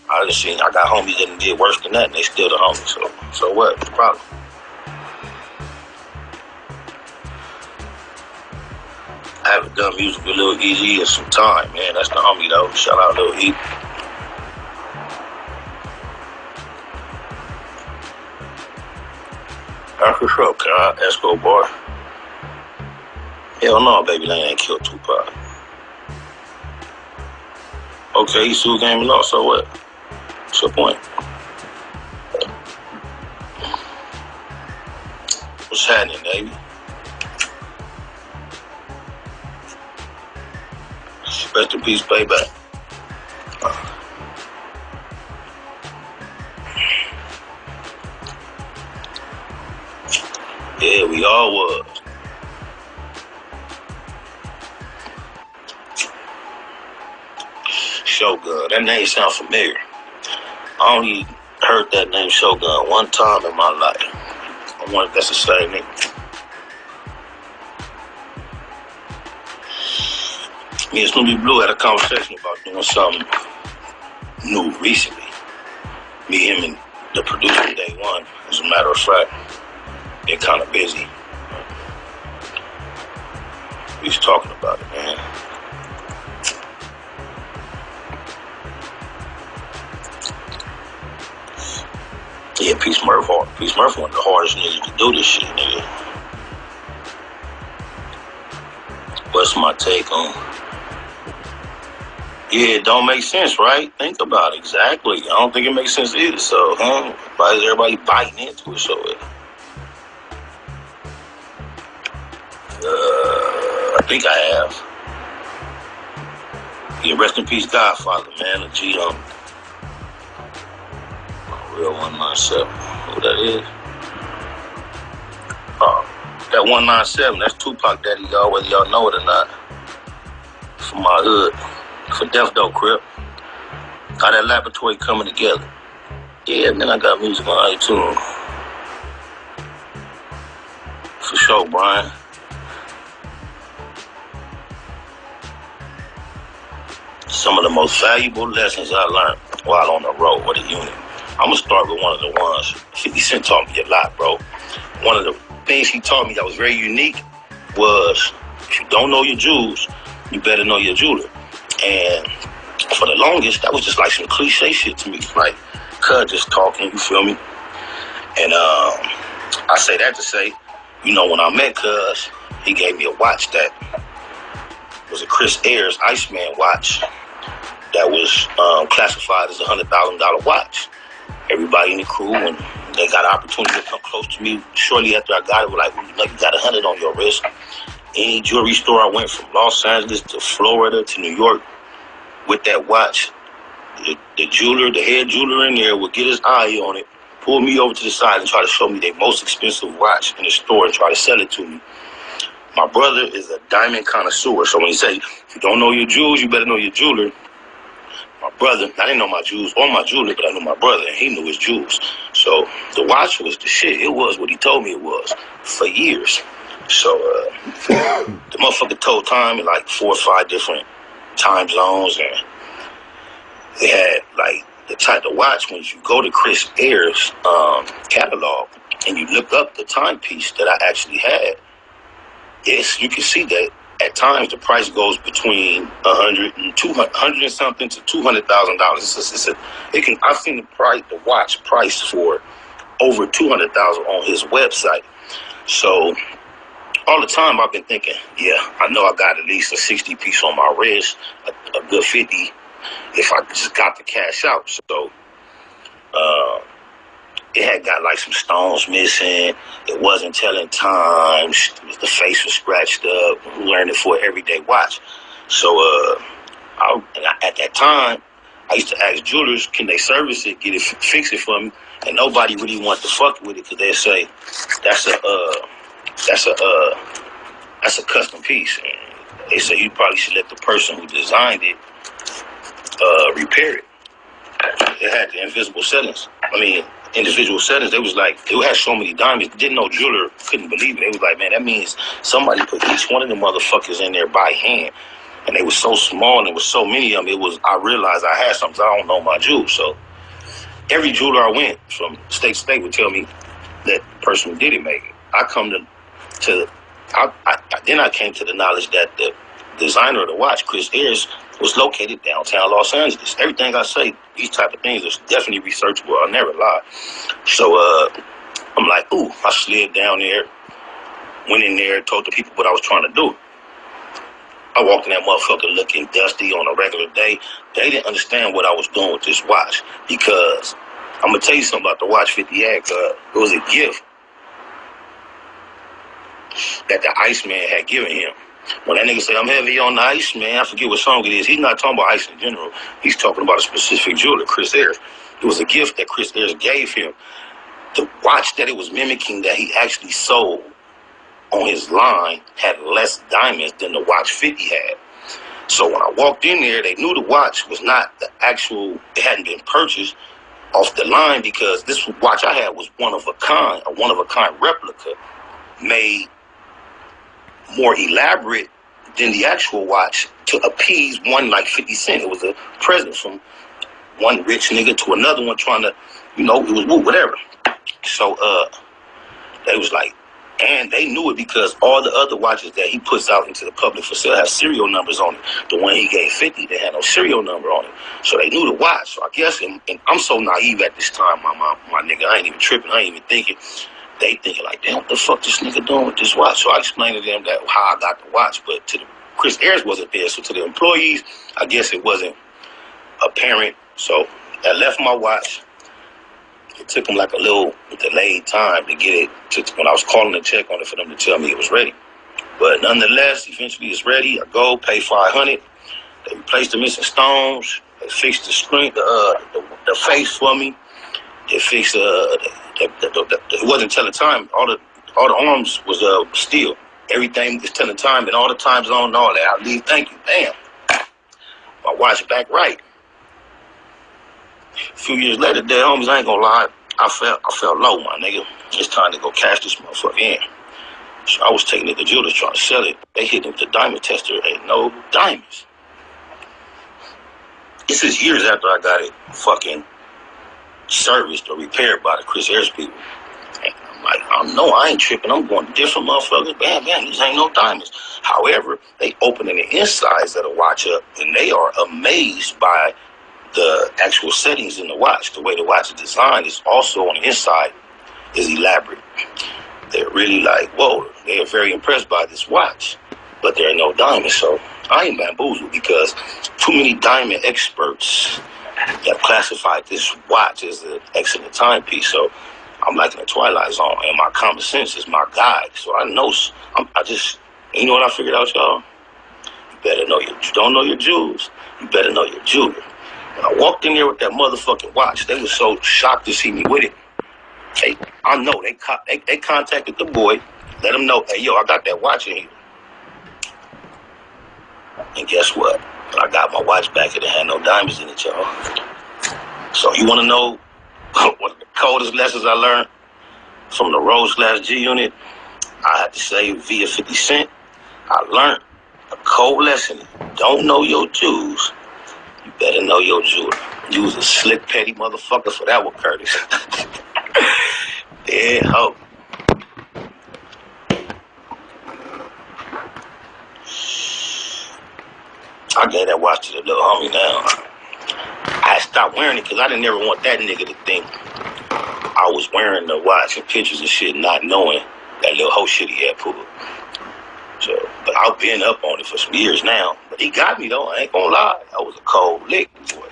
I just seen I got homies that did worse than that, and they still the homies. So what? What's the problem? I haven't done music with Lil Easy in some time, man. That's the homie though. Shout out Lil E. That's what's up, God. Escobar. Hell no, baby, they ain't killed Tupac. Okay, he sued Game and lost, so what? What's your point? What's happening, baby? Rest in peace, payback. Yeah, we all was. Shogun, that name sounds familiar. I only heard that name Shogun one time in my life. I wonder if that's the same nigga. Me and Snoopy Blue had a conversation about doing something new recently. Me, him, and the producer Day One, as a matter of fact, they're kind of busy. We was talking about it, man. Yeah, Peace Murph hard. Peace Murph one of the hardest niggas to do this shit, nigga. What's my take on? Yeah, it don't make sense, right? Think about it. Exactly. I don't think it makes sense either. So, why is everybody biting into it so I think I have. Yeah, rest in peace, Godfather, man. A G on Real 197. Who that is? That 197, that's Tupac Daddy, y'all, whether y'all know it or not. From my hood. For Death Dope Crip. Got that laboratory coming together. Yeah, man, I got music on iTunes. For sure, Brian. Some of the most valuable lessons I learned while on the road with a unit. I'm gonna start with one of the ones 50 Cent taught me a lot, bro. One of the things he taught me that was very unique was if you don't know your jewels, you better know your jeweler. And for the longest, that was just like some cliche shit to me. Like, cuz just talking, you feel me? And I say that to say, you know, when I met cuz, he gave me a watch that was a Chris Ayers Iceman watch that was classified as a $100,000 watch. Everybody in the crew, when they got an opportunity to come close to me shortly after I got it, were like, well, you know, you got 100 on your wrist. Any jewelry store I went from Los Angeles to Florida to New York with that watch, the jeweler, the head jeweler in there would get his eye on it, pull me over to the side and try to show me their most expensive watch in the store and try to sell it to me. My brother is a diamond connoisseur, so when he say, if you don't know your jewels, you better know your jeweler. My brother, I didn't know my jewels or my jeweler, but I knew my brother, and he knew his jewels. So the watch was the shit. It was what he told me it was for years. So the motherfucker told time in like 4 or 5 different time zones, and they had like the type of watch. When you go to Chris Ayers' catalog and you look up the timepiece that I actually had, yes, you can see that at times the price goes between 100 and something to $200,000. I've seen the watch price for over $200,000 on his website. So all the time I've been thinking, yeah, I know I got at least a 60 piece on my wrist, a good 50 if I just got the cash out. So it had got like some stones missing. It wasn't telling time. The face was scratched up. We learned it for an everyday watch. So at that time, I used to ask jewelers, can they service it, fix it for me? And nobody really wanted to fuck with it because they'd say that's a custom piece. And they say you probably should let the person who designed it repair it. It had the individual settings. They was like, it had so many diamonds. Didn't know jeweler, couldn't believe it. They was like, man, that means somebody put each one of them motherfuckers in there by hand. And they were so small and there was so many of them, I realized I had something. I don't know my jewels. So every jeweler I went from state to state would tell me that the person who did it made it. Then I came to the knowledge that the designer of the watch, Chris Ayers, was located downtown Los Angeles. Everything I say, these type of things is definitely researchable. I'll never lie. So I'm like, ooh, I slid down there, went in there, told the people what I was trying to do. I walked in that motherfucker looking dusty on a regular day. They didn't understand what I was doing with this watch because I'm going to tell you something about the watch 50X. It was a gift that the Iceman had given him. When that nigga say, I'm heavy on the ice, man, I forget what song it is. He's not talking about ice in general. He's talking about a specific jeweler, Chris Ayers. It was a gift that Chris Ayers gave him. The watch that it was mimicking that he actually sold on his line had less diamonds than the watch 50 had. So when I walked in there, they knew the watch was not the actual, it hadn't been purchased off the line because this watch I had was one of a kind replica made more elaborate than the actual watch to appease one like 50 Cent. It was a present from one rich nigga to another one trying to, it was whatever. So they was like, and they knew it because all the other watches that he puts out into the public for sale have serial numbers on it. The one he gave 50, they had no serial number on it. So they knew the watch. So I guess, and I'm so naive at this time, my nigga, I ain't even tripping, I ain't even thinking. They thinking like, damn, what the fuck this nigga doing with this watch? So I explained to them that how I got the watch, but to Chris Ayers wasn't there. So to the employees, I guess it wasn't apparent. So I left my watch. It took them like a little delayed time to get it, when I was calling to check on it for them to tell me it was ready. But nonetheless, eventually it's ready. I go, pay $500. They replaced the missing stones. They fixed the screen, the face for me. They fixed it wasn't telling time. All the arms was steel. Everything was telling time and all the time zone and all that. I leave, thank you, bam. My watch back right. A few years later, dead homies, I ain't gonna lie, I felt low, my nigga. It's time to go cash this motherfucker in. So I was taking it to jewelers trying to sell it. They hit him with the diamond tester. Ain't no diamonds. This is years after I got it fucking serviced or repaired by the Chris Ayers people. And I'm like, I ain't tripping. I'm going to different motherfuckers. Bam, these ain't no diamonds. However, they opening the insides of the watch up, and they are amazed by the actual settings in the watch. The way the watch is designed is also on the inside is elaborate. They're really like, whoa, they are very impressed by this watch, but there are no diamonds. So I ain't bamboozled because too many diamond experts have classified this watch as an excellent timepiece. So I'm like in the Twilight Zone, and my common sense is my guide. So I know, you know what I figured out, y'all? You better know you don't know your jewels. You better know your jeweler. When I walked in there with that motherfucking watch, they were so shocked to see me with it. I know they contacted the boy, let him know, hey, yo, I got that watch in here. And guess what? I got my watch back and it had no diamonds in it, y'all. So you want to know one of the coldest lessons I learned from the Rose/G unit? I had to say via 50 Cent. I learned a cold lesson. Don't know your jewels. You better know your jeweler. You was a slick, petty motherfucker for that one, Curtis. Yeah, ho. I gave that watch to the little homie now. I stopped wearing it because I didn't ever want that nigga to think I was wearing the watch and pictures and shit, not knowing that little hoe shit he had pulled. So, but I've been up on it for some years now. But he got me though, I ain't gonna lie. That was a cold lick, boy.